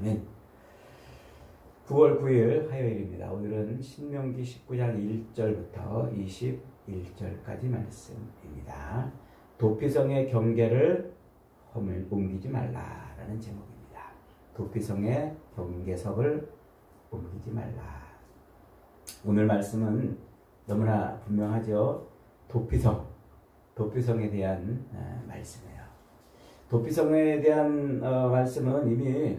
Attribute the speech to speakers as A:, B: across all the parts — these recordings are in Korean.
A: 아멘. 9월 9일 화요일입니다. 오늘은 신명기 19장 1절부터 21절까지 말씀입니다. 도피성의 경계를 옮기지 말라라는 제목입니다. 도피성의 경계석을 옮기지 말라. 오늘 말씀은 너무나 분명하죠. 도피성에 대한 말씀이에요. 도피성에 대한 말씀은 이미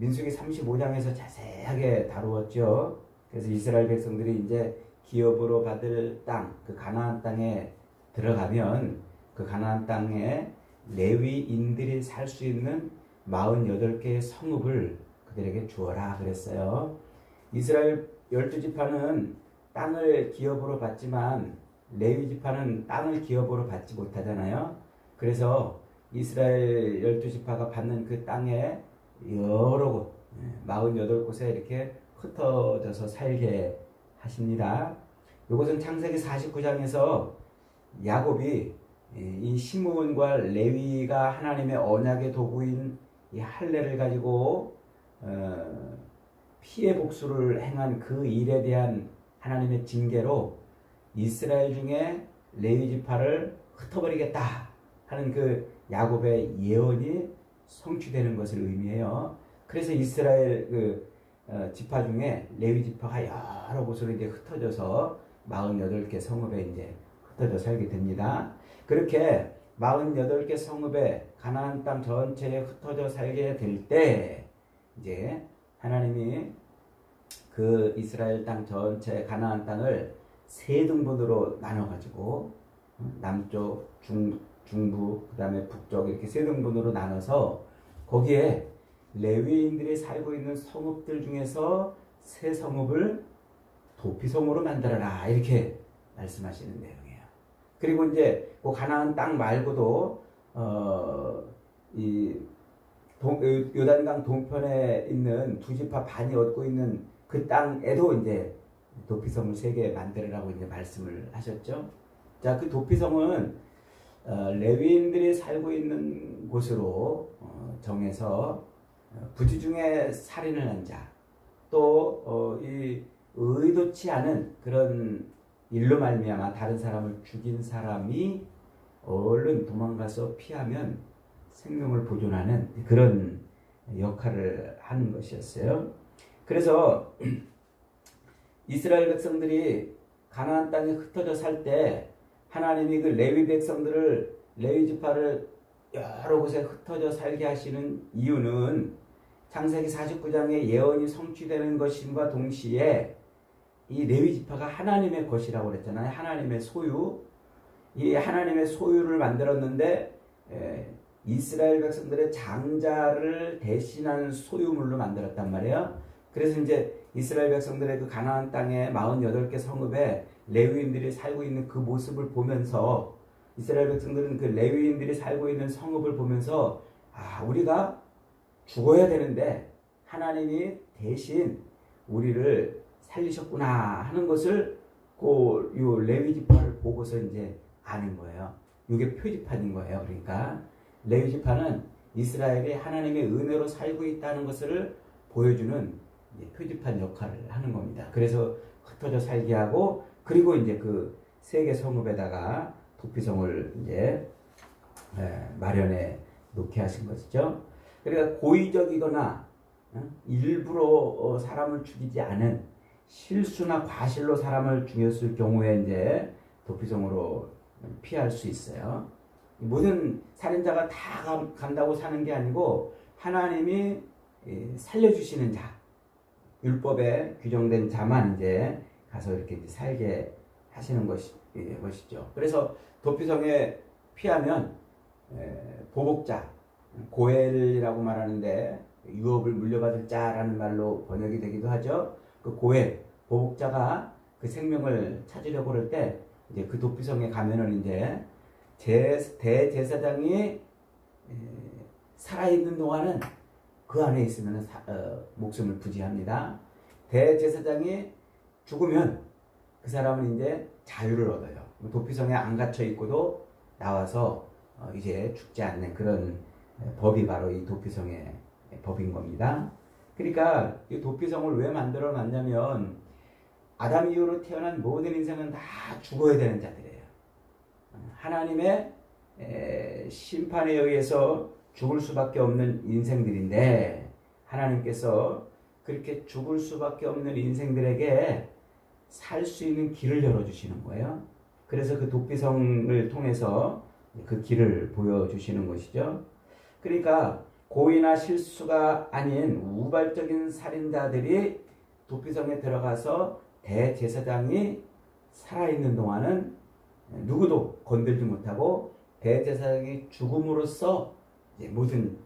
A: 민수기 35장에서 자세하게 다루었죠. 그래서 이스라엘 백성들이 이제 기업으로 받을 땅, 그 가나안 땅에 들어가면 그 가나안 땅에 레위인들이 살 수 있는 48개의 성읍을 그들에게 주어라 그랬어요. 이스라엘 12지파는 땅을 기업으로 받지만 레위 지파는 땅을 기업으로 받지 못하잖아요. 그래서 이스라엘 12지파가 받는 그 땅에 여러 곳, 48곳에 이렇게 흩어져서 살게 하십니다. 이것은 창세기 49장에서 야곱이 이 시므온과 레위가 하나님의 언약의 도구인 이 할례를 가지고 피해 복수를 행한 그 일에 대한 하나님의 징계로 이스라엘 중에 레위 지파를 흩어버리겠다 하는 그 야곱의 예언이 성취되는 것을 의미해요. 그래서 이스라엘 지파 중에 레위 지파가 여러 곳으로 이제 흩어져서 48개 성읍에 이제 흩어져 살게 됩니다. 그렇게 48개 성읍에 가나안 땅 전체에 흩어져 살게 될 때 이제 하나님이 그 이스라엘 땅 전체 가나안 땅을 세 등분으로 나눠 가지고 남쪽, 중부, 그 다음에 북쪽 이렇게 세 등분으로 나눠서 거기에 레위인들이 살고 있는 성읍들 중에서 세 성읍을 도피성으로 만들어라 이렇게 말씀하시는 내용이에요. 그리고 이제 그 가나안 땅 말고도 요단강 동편에 있는 두 지파 반이 얻고 있는 그 땅에도 이제 도피성을 3개 만들으라고 이제 말씀을 하셨죠. 자, 그 도피성은 레위인들이 살고 있는 곳으로 정해서 부지 중에 살인을 한 자, 또 이 의도치 않은 그런 일로 말미암아 다른 사람을 죽인 사람이 얼른 도망가서 피하면 생명을 보존하는 그런 역할을 하는 것이었어요. 그래서 이스라엘 백성들이 가나안 땅에 흩어져 살 때 하나님이 그 레위 백성들을, 레위 지파를 여러 곳에 흩어져 살게 하시는 이유는 창세기 49장의 예언이 성취되는 것임과 동시에 이 레위 지파가 하나님의 것이라고 그랬잖아요. 하나님의 소유. 이 하나님의 소유를 만들었는데 이스라엘 백성들의 장자를 대신하는 소유물로 만들었단 말이에요. 그래서 이제 이스라엘 백성들의 그 가나안 땅에 48개 성읍에 레위인들이 살고 있는 그 모습을 보면서 이스라엘 백성들은 그 레위인들이 살고 있는 성읍을 보면서 우리가 죽어야 되는데 하나님이 대신 우리를 살리셨구나 하는 것을 요 레위 지파를 보고서 이제 아는 거예요. 이게 표지판인 거예요. 그러니까 레위 지파는 이스라엘이 하나님의 은혜로 살고 있다는 것을 보여주는 표지판 역할을 하는 겁니다. 그래서 흩어져 살게 하고, 그리고 이제 그 3개 성읍에다가 도피성을 이제 마련해 놓게 하신 것이죠. 그러니까 고의적이거나 일부러 사람을 죽이지 않은 실수나 과실로 사람을 죽였을 경우에 이제 도피성으로 피할 수 있어요. 모든 살인자가 다 간다고 사는 게 아니고 하나님이 살려주시는 자, 율법에 규정된 자만 이제 가서 이렇게 이제 살게 하시는 것이죠. 그래서 도피성에 피하면 보복자, 고엘이라고 말하는데 유업을 물려받을 자라는 말로 번역이 되기도 하죠. 그 고엘, 보복자가 그 생명을 찾으려고 그럴 때 이제 그 도피성에 가면은 이제 대제사장이 살아있는 동안은 그 안에 있으면 목숨을 부지합니다. 대제사장이 죽으면 그 사람은 이제 자유를 얻어요. 도피성에 안 갇혀 있고도 나와서 이제 죽지 않는 그런 법이 바로 이 도피성의 법인 겁니다. 그러니까 이 도피성을 왜 만들어 놨냐면 아담 이후로 태어난 모든 인생은 다 죽어야 되는 자들이에요. 하나님의 심판에 의해서 죽을 수밖에 없는 인생들인데 하나님께서 그렇게 죽을 수밖에 없는 인생들에게 살 수 있는 길을 열어주시는 거예요. 그래서 그 도피성을 통해서 그 길을 보여주시는 것이죠. 그러니까 고의나 실수가 아닌 우발적인 살인자들이 도피성에 들어가서 대제사장이 살아있는 동안은 누구도 건들지 못하고 대제사장이 죽음으로써 모든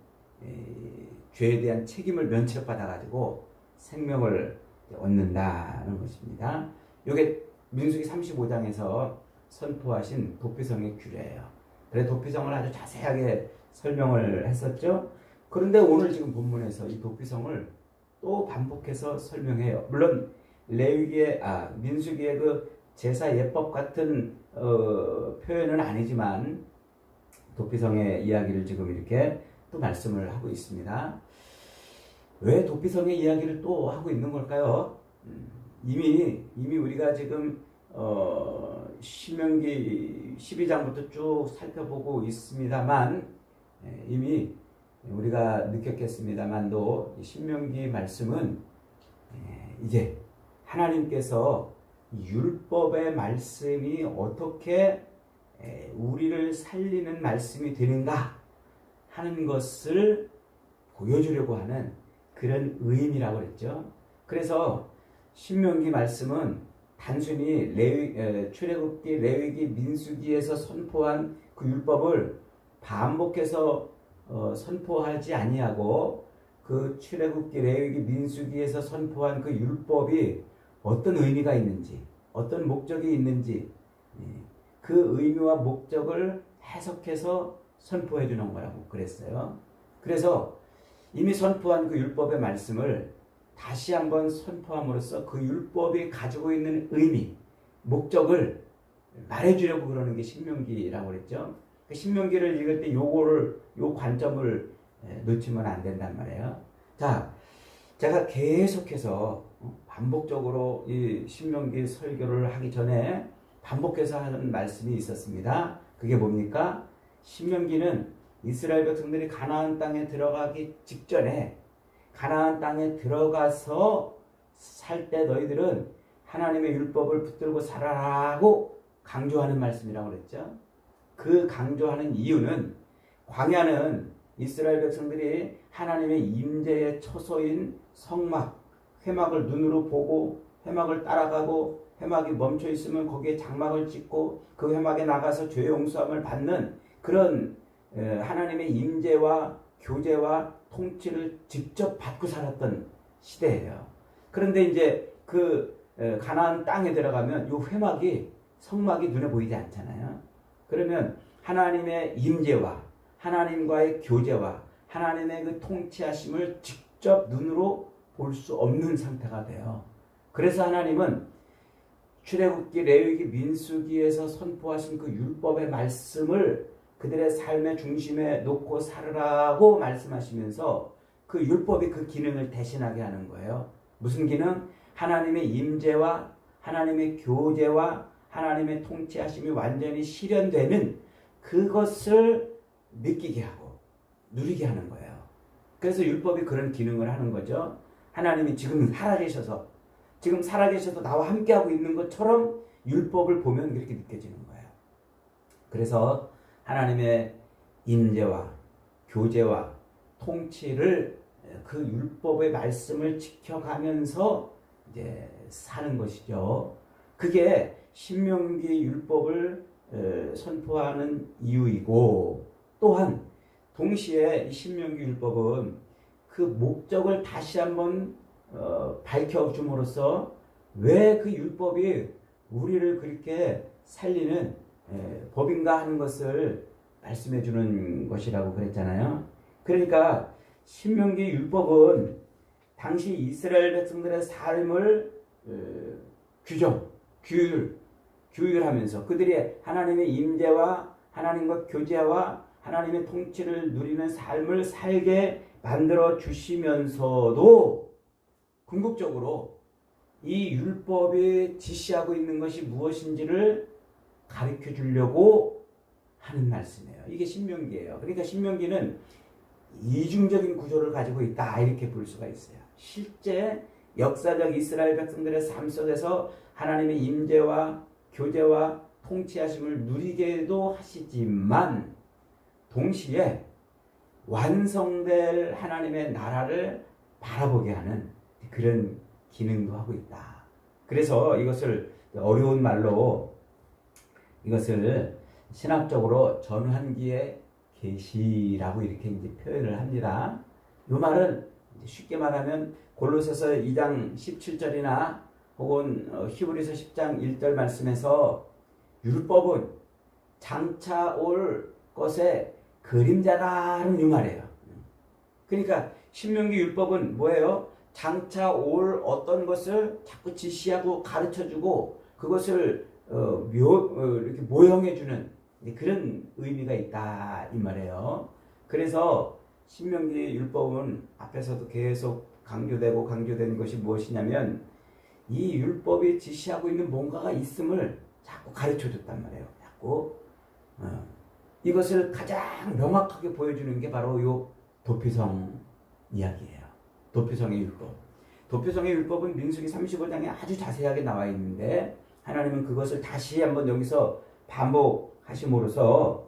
A: 죄에 대한 책임을 면책받아가지고 생명을 얻는다는 것입니다. 이게 민수기 35장에서 선포하신 도피성의 규례예요. 그래서 도피성을 아주 자세하게 설명을 했었죠. 그런데 오늘 지금 본문에서 이 도피성을 또 반복해서 설명해요. 물론 민수기의 그 제사 예법 같은 표현은 아니지만 도피성의 이야기를 지금 이렇게 또 말씀을 하고 있습니다. 왜 도피성의 이야기를 또 하고 있는 걸까요? 이미 우리가 지금 신명기 12장부터 쭉 살펴보고 있습니다만 이미 우리가 느꼈겠습니다만도 신명기 말씀은 이제 하나님께서 율법의 말씀이 어떻게 우리를 살리는 말씀이 되는가 하는 것을 보여주려고 하는 그런 의미라고 그랬죠. 그래서 신명기 말씀은 단순히 출애굽기, 레위기, 민수기에서 선포한 그 율법을 반복해서 선포하지 아니하고 그 출애굽기, 레위기, 민수기에서 선포한 그 율법이 어떤 의미가 있는지, 어떤 목적이 있는지 그 의미와 목적을 해석해서 선포해 주는 거라고 그랬어요. 그래서 이미 선포한 그 율법의 말씀을 다시 한번 선포함으로써 그 율법이 가지고 있는 의미, 목적을 말해주려고 그러는 게 신명기라고 그랬죠. 그 신명기를 읽을 때 요 관점을 놓치면 안 된단 말이에요. 자, 제가 계속해서 반복적으로 이 신명기 설교를 하기 전에 반복해서 하는 말씀이 있었습니다. 그게 뭡니까? 신명기는 이스라엘 백성들이 가나안 땅에 들어가기 직전에 가나안 땅에 들어가서 살 때 너희들은 하나님의 율법을 붙들고 살아라고 강조하는 말씀이라고 그랬죠. 그 강조하는 이유는 광야는 이스라엘 백성들이 하나님의 임재의 처소인 성막, 회막을 눈으로 보고 회막을 따라가고 회막이 멈춰 있으면 거기에 장막을 짓고 그 회막에 나가서 죄 용서함을 받는 그런 하나님의 임재와 교제와 통치를 직접 받고 살았던 시대예요. 그런데 이제 그 가나안 땅에 들어가면 이 회막이 성막이 눈에 보이지 않잖아요. 그러면 하나님의 임재와 하나님과의 교제와 하나님의 그 통치하심을 직접 눈으로 볼 수 없는 상태가 돼요. 그래서 하나님은 출애굽기, 레위기, 민수기에서 선포하신 그 율법의 말씀을 그들의 삶의 중심에 놓고 살으라고 말씀하시면서 그 율법이 그 기능을 대신하게 하는 거예요. 무슨 기능? 하나님의 임재와 하나님의 교제와 하나님의 통치하심이 완전히 실현되는 그것을 느끼게 하고 누리게 하는 거예요. 그래서 율법이 그런 기능을 하는 거죠. 하나님이 지금 살아계셔서 나와 함께하고 있는 것처럼 율법을 보면 그렇게 느껴지는 거예요. 그래서 하나님의 임재와 교제와 통치를 그 율법의 말씀을 지켜가면서 이제 사는 것이죠. 그게 신명기 율법을 선포하는 이유이고, 또한 동시에 이 신명기 율법은 그 목적을 다시 한번 밝혀줌으로써 왜 그 율법이 우리를 그렇게 살리는 법인가 하는 것을 말씀해 주는 것이라고 그랬잖아요. 그러니까 신명기 율법은 당시 이스라엘 백성들의 삶을 규율하면서 그들이 하나님의 임재와 하나님과 교제와 하나님의 통치를 누리는 삶을 살게 만들어 주시면서도 궁극적으로 이 율법이 지시하고 있는 것이 무엇인지를 가르쳐 주려고 하는 말씀이에요. 이게 신명기예요. 그러니까 신명기는 이중적인 구조를 가지고 있다 이렇게 볼 수가 있어요. 실제 역사적 이스라엘 백성들의 삶 속에서 하나님의 임재와 교제와 통치하심을 누리게도 하시지만 동시에 완성될 하나님의 나라를 바라보게 하는 그런 기능도 하고 있다. 그래서 이것을 어려운 말로 이것을 신학적으로 전환기의 계시라고 이렇게 이제 표현을 합니다. 이 말은 쉽게 말하면 골로새서 2장 17절이나 혹은 히브리서 10장 1절 말씀에서 율법은 장차 올 것의 그림자라는 이 말이에요. 그러니까 신명기 율법은 뭐예요? 장차 올 어떤 것을 자꾸 지시하고 가르쳐주고 그것을 이렇게 모형해주는 그런 의미가 있다 이 말이에요. 그래서 신명기 율법은 앞에서도 계속 강조된 것이 무엇이냐면 이 율법이 지시하고 있는 뭔가가 있음을 자꾸 가르쳐줬단 말이에요. 자꾸 이것을 가장 명확하게 보여주는 게 바로 이 도피성 이야기예요. 도피성의 율법. 도피성의 율법은 민수기 35장에 아주 자세하게 나와 있는데 하나님은 그것을 다시 한번 여기서 반복하심으로써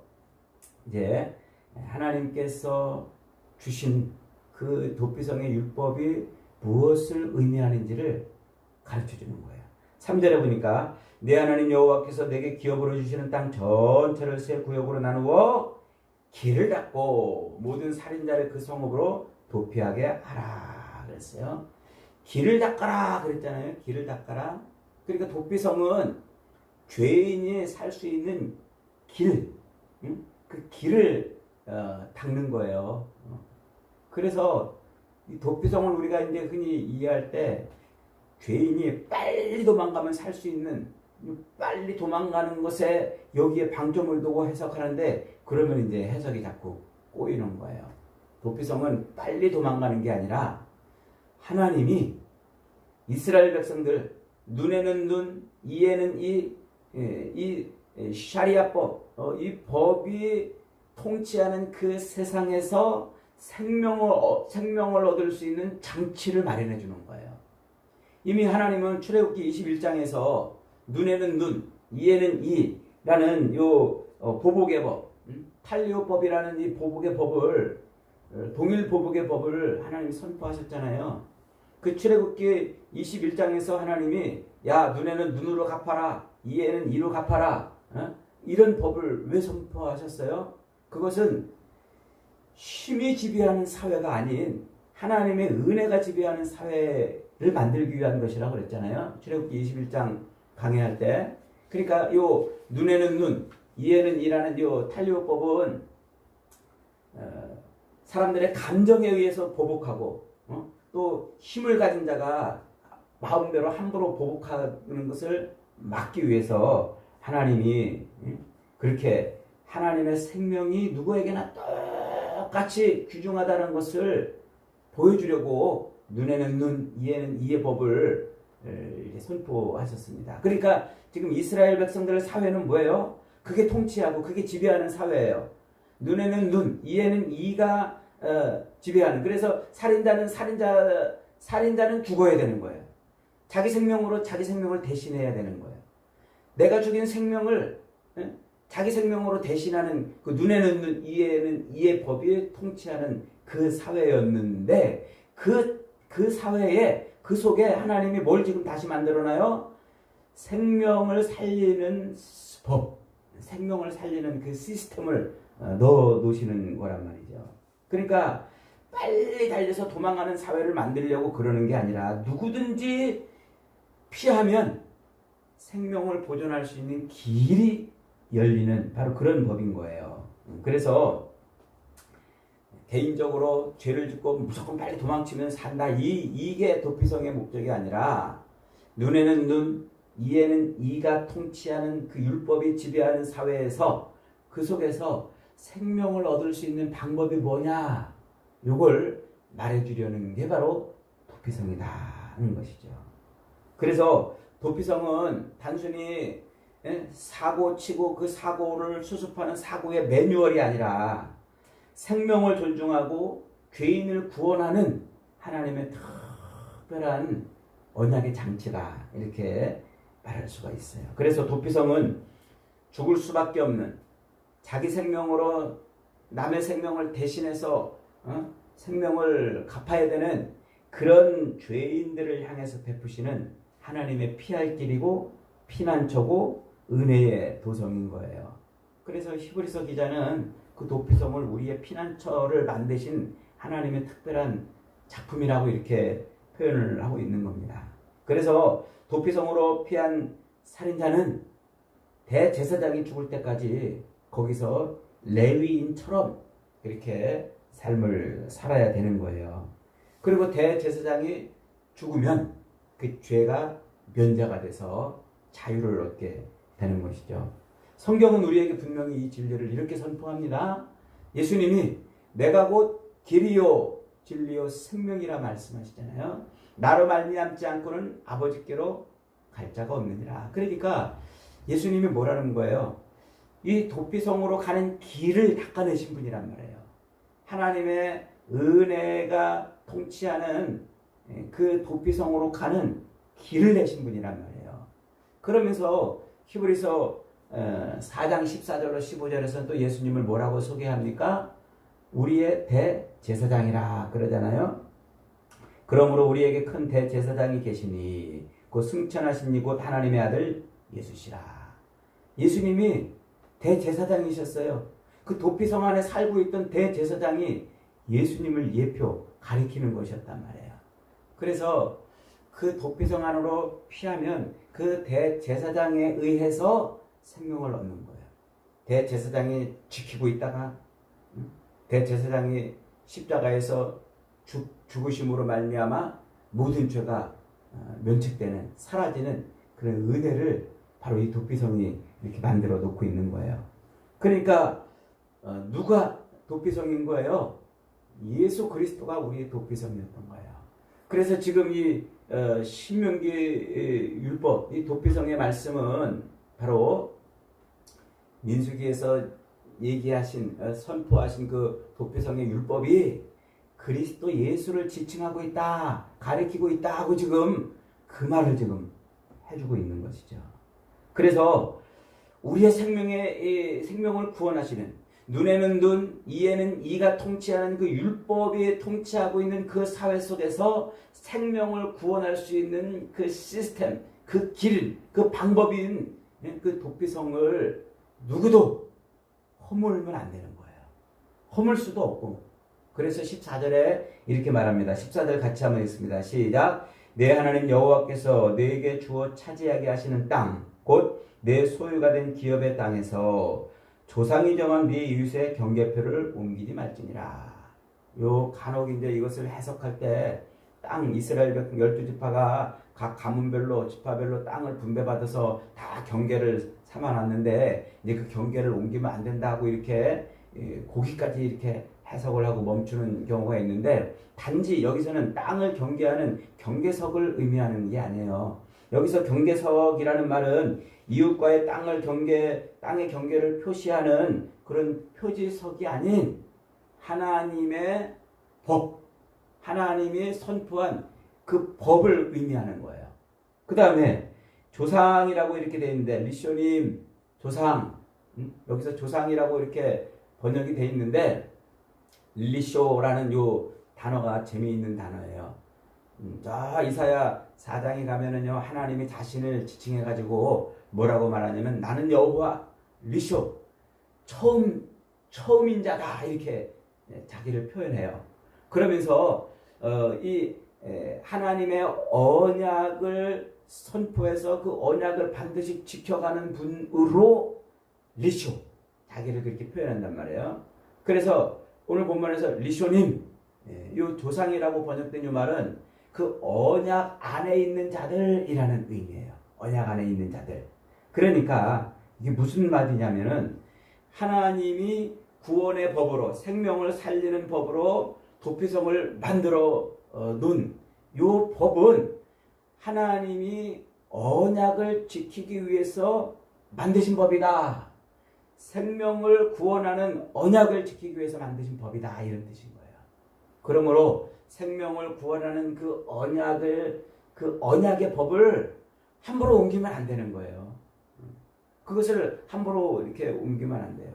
A: 이제 하나님께서 주신 그 도피성의 율법이 무엇을 의미하는지를 가르쳐주는 거예요. 3절에 보니까 내 하나님 여호와께서 내게 기업으로 주시는 땅 전체를 세 구역으로 나누어 길을 닫고 모든 살인자를 그 성읍으로 도피하게 하라 그랬어요. 길을 닦아라 그랬잖아요. 길을 닦아라. 그러니까 도피성은 죄인이 살 수 있는 길, 그 길을 닦는 거예요. 그래서 이 도피성을 우리가 이제 흔히 이해할 때 죄인이 빨리 도망가면 살 수 있는 빨리 도망가는 것에 여기에 방점을 두고 해석하는데 그러면 이제 해석이 자꾸 꼬이는 거예요. 도피성은 빨리 도망가는 게 아니라 하나님이 이스라엘 백성들 눈에는 눈, 이에는 이 샤리아법, 이 법이 통치하는 그 세상에서 생명을 얻을 수 있는 장치를 마련해 주는 거예요. 이미 하나님은 출애굽기 21장에서 눈에는 눈, 이에는 이라는 요 보복의 법, 탈리오법이라는 이 보복의 법을 동일 보복의 법을 하나님이 선포하셨잖아요. 그 출애굽기 21장에서 하나님이 야 눈에는 눈으로 갚아라, 이에는 이로 갚아라, 이런 법을 왜 선포하셨어요? 그것은 힘이 지배하는 사회가 아닌 하나님의 은혜가 지배하는 사회를 만들기 위한 것이라고 그랬잖아요. 출애굽기 21장 강의할 때. 그러니까 요 눈에는 눈, 이에는 이라는 요 탈리오법은 사람들의 감정에 의해서 보복하고 또 힘을 가진 자가 마음대로 함부로 보복하는 것을 막기 위해서 하나님이 그렇게 하나님의 생명이 누구에게나 똑같이 귀중하다는 것을 보여주려고 눈에는 눈, 이에는 이의 법을 선포하셨습니다. 그러니까 지금 이스라엘 백성들의 사회는 뭐예요? 그게 통치하고 그게 지배하는 사회예요. 눈에는 눈, 이에는 이가 지배하는. 그래서 살인자는 죽어야 되는 거예요. 자기 생명으로 자기 생명을 대신해야 되는 거예요. 내가 죽인 생명을 자기 생명으로 대신하는 그 눈에는 눈, 이에는 이의 법이 통치하는 그 사회였는데 그 사회에 그 속에 하나님이 뭘 지금 다시 만들어놔요? 생명을 살리는 법, 생명을 살리는 그 시스템을 넣어 놓으시는 거란 말이죠. 그러니까 빨리 달려서 도망가는 사회를 만들려고 그러는 게 아니라 누구든지 피하면 생명을 보존할 수 있는 길이 열리는 바로 그런 법인 거예요. 그래서 개인적으로 죄를 짓고 무조건 빨리 도망치면 산다. 이게 도피성의 목적이 아니라 눈에는 눈, 이에는 이가 통치하는 그 율법이 지배하는 사회에서 그 속에서 생명을 얻을 수 있는 방법이 뭐냐? 요걸 말해주려는 게 바로 도피성이다 하는 것이죠. 그래서 도피성은 단순히 사고 치고 그 사고를 수습하는 사고의 매뉴얼이 아니라 생명을 존중하고 죄인을 구원하는 하나님의 특별한 언약의 장치다 이렇게 말할 수가 있어요. 그래서 도피성은 죽을 수밖에 없는 자기 생명으로 남의 생명을 대신해서 생명을 갚아야 되는 그런 죄인들을 향해서 베푸시는 하나님의 피할 길이고 피난처고 은혜의 도성인 거예요. 그래서 히브리서 기자는 그 도피성을 우리의 피난처를 만드신 하나님의 특별한 작품이라고 이렇게 표현을 하고 있는 겁니다. 그래서 도피성으로 피한 살인자는 대제사장이 죽을 때까지 거기서 레위인처럼 이렇게 삶을 살아야 되는 거예요. 그리고 대제사장이 죽으면 그 죄가 면제가 돼서 자유를 얻게 되는 것이죠. 성경은 우리에게 분명히 이 진리를 이렇게 선포합니다. 예수님이 내가 곧 길이요 진리요 생명이라 말씀하시잖아요. 나로 말미암지 않고는 아버지께로 갈 자가 없느니라. 그러니까 예수님이 뭐라는 거예요? 이 도피성으로 가는 길을 닦아내신 분이란 말이에요. 하나님의 은혜가 통치하는 그 도피성으로 가는 길을 내신 분이란 말이에요. 그러면서 히브리서 4장 14절로 15절에서는 또 예수님을 뭐라고 소개합니까? 우리의 대제사장이라 그러잖아요. 그러므로 우리에게 큰 대제사장이 계시니 곧 승천하신 이곧 하나님의 아들 예수시라. 예수님이 대제사장이셨어요. 그 도피성 안에 살고 있던 대제사장이 예수님을 예표 가리키는 것이었단 말이에요. 그래서 그 도피성 안으로 피하면 그 대제사장에 의해서 생명을 얻는 거예요. 대제사장이 지키고 있다가 대제사장이 십자가에서 죽으심으로 말미암아 모든 죄가 면책되는 사라지는 그런 은혜를 바로 이 도피성이 이렇게 만들어 놓고 있는 거예요. 그러니까 누가 도피성인 거예요? 예수 그리스도가 우리의 도피성이었던 거예요. 그래서 지금 이 신명기 율법 이 도피성의 말씀은 바로 민수기에서 얘기하신 선포하신 그 도피성의 율법이 그리스도 예수를 지칭하고 있다, 가리키고 있다 하고 지금 그 말을 지금 해주고 있는 것이죠. 그래서 우리의 생명을 구원하시는 눈에는 눈, 이에는 이가 통치하는 그 율법이 통치하고 있는 그 사회 속에서 생명을 구원할 수 있는 그 시스템, 그 길, 그 방법인 그 도피성을 누구도 허물면 안 되는 거예요. 허물 수도 없고. 그래서 14절에 이렇게 말합니다. 14절 같이 한번 읽습니다. 시작. 내 하나님 여호와께서 내게 주어 차지하게 하시는 땅, 곧 내 소유가 된 기업의 땅에서 조상이 정한 네 이웃의 경계표를 옮기지 말지니라. 요 간혹 이제 이것을 해석할 때 땅 이스라엘 백성 12지파가 각 가문별로 지파별로 땅을 분배받아서 다 경계를 삼아놨는데 이제 그 경계를 옮기면 안 된다고 이렇게 거기까지 이렇게 해석을 하고 멈추는 경우가 있는데 단지 여기서는 땅을 경계하는 경계석을 의미하는 게 아니에요. 여기서 경계석이라는 말은 이웃과의 땅의 경계를 표시하는 그런 표지석이 아닌 하나님의 법, 하나님이 선포한 그 법을 의미하는 거예요. 그 다음에 조상이라고 이렇게 되어 있는데 리쇼님, 조상, 여기서 조상이라고 이렇게 번역이 되어 있는데 리쇼라는 요 단어가 재미있는 단어예요. 저 이사야 4장에 가면은요 하나님이 자신을 지칭해가지고 뭐라고 말하냐면 나는 여호와 리쇼 처음인 자다 이렇게 자기를 표현해요. 그러면서 이 하나님의 언약을 선포해서 그 언약을 반드시 지켜가는 분으로 리쇼 자기를 그렇게 표현한단 말이에요. 그래서 오늘 본문에서 리쇼님 이 조상이라고 번역된 이 말은 그 언약 안에 있는 자들이라는 의미예요. 언약 안에 있는 자들. 그러니까 이게 무슨 말이냐면은 하나님이 구원의 법으로 생명을 살리는 법으로 도피성을 만들어 놓은 요 법은 하나님이 언약을 지키기 위해서 만드신 법이다. 생명을 구원하는 언약을 지키기 위해서 만드신 법이다. 이런 뜻인 거예요. 그러므로 생명을 구원하는 그 언약의 법을 함부로 옮기면 안 되는 거예요. 그것을 함부로 이렇게 옮기면 안 돼요.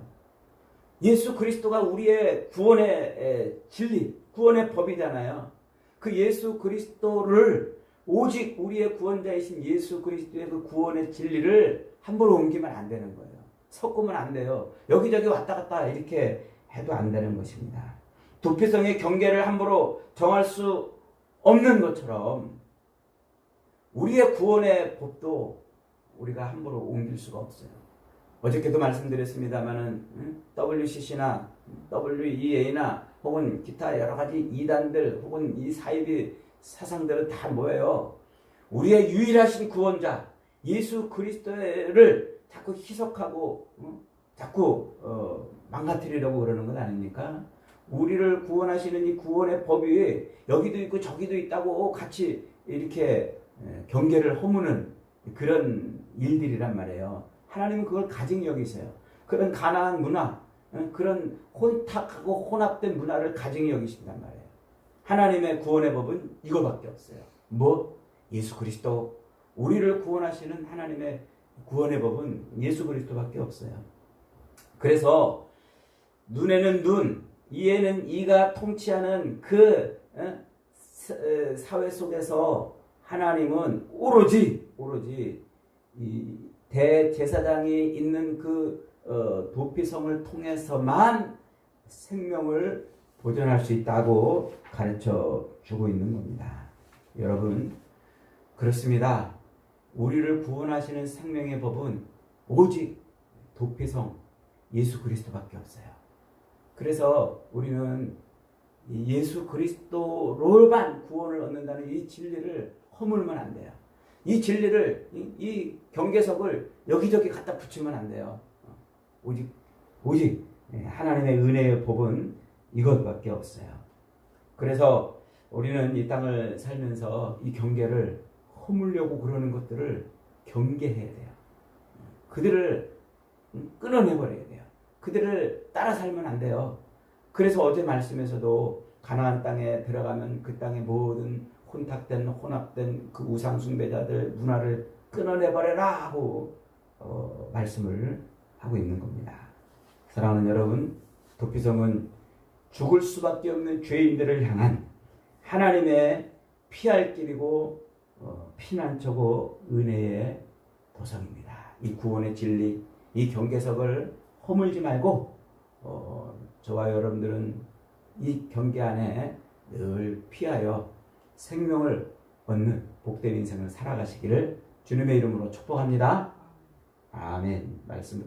A: 예수 그리스도가 우리의 구원의 진리, 구원의 법이잖아요. 그 예수 그리스도를 오직 우리의 구원자이신 예수 그리스도의 그 구원의 진리를 함부로 옮기면 안 되는 거예요. 섞으면 안 돼요. 여기저기 왔다 갔다 이렇게 해도 안 되는 것입니다. 도피성의 경계를 함부로 정할 수 없는 것처럼 우리의 구원의 법도 우리가 함부로 옮길 수가 없어요. 어저께도 말씀드렸습니다마는 WCC나 WEA나 혹은 기타 여러 가지 이단들 혹은 이 사이비 사상들은 다 뭐예요? 우리의 유일하신 구원자 예수 그리스도를 자꾸 희석하고 자꾸 망가뜨리려고 그러는 것 아닙니까? 우리를 구원하시는 이 구원의 법이 여기도 있고 저기도 있다고 같이 이렇게 경계를 허무는 그런 일들이란 말이에요. 하나님은 그걸 가증히 여기세요. 그런 가나안 문화, 그런 혼탁하고 혼합된 문화를 가증히 여기신단 말이에요. 하나님의 구원의 법은 이거밖에 없어요. 뭐? 예수 그리스도. 우리를 구원하시는 하나님의 구원의 법은 예수 그리스도밖에 없어요. 그래서 눈에는 눈, 이에는 이가 통치하는 그 사회 속에서 하나님은 오로지 이 대제사장이 있는 그 도피성을 통해서만 생명을 보존할 수 있다고 가르쳐 주고 있는 겁니다. 여러분, 그렇습니다. 우리를 구원하시는 생명의 법은 오직 도피성 예수 그리스도밖에 없어요. 그래서 우리는 예수 그리스도로만 구원을 얻는다는 이 진리를 허물면 안 돼요. 이 진리를, 이 경계석을 여기저기 갖다 붙이면 안 돼요. 오직 하나님의 은혜의 법은 이것밖에 없어요. 그래서 우리는 이 땅을 살면서 이 경계를 허물려고 그러는 것들을 경계해야 돼요. 그들을 끊어내버려야 돼요. 그들을 따라 살면 안 돼요. 그래서 어제 말씀에서도 가나안 땅에 들어가면 그 땅의 모든 혼합된 그 우상 숭배자들 문화를 끊어내버려라 하고 말씀을 하고 있는 겁니다. 사랑하는 여러분, 도피성은 죽을 수밖에 없는 죄인들을 향한 하나님의 피할 길이고 피난처고 은혜의 도성입니다. 이 구원의 진리, 이 경계석을 허물지 말고 저와 여러분들은 이 경계 안에 늘 피하여 생명을 얻는 복된 인생을 살아가시기를 주님의 이름으로 축복합니다. 아멘. 말씀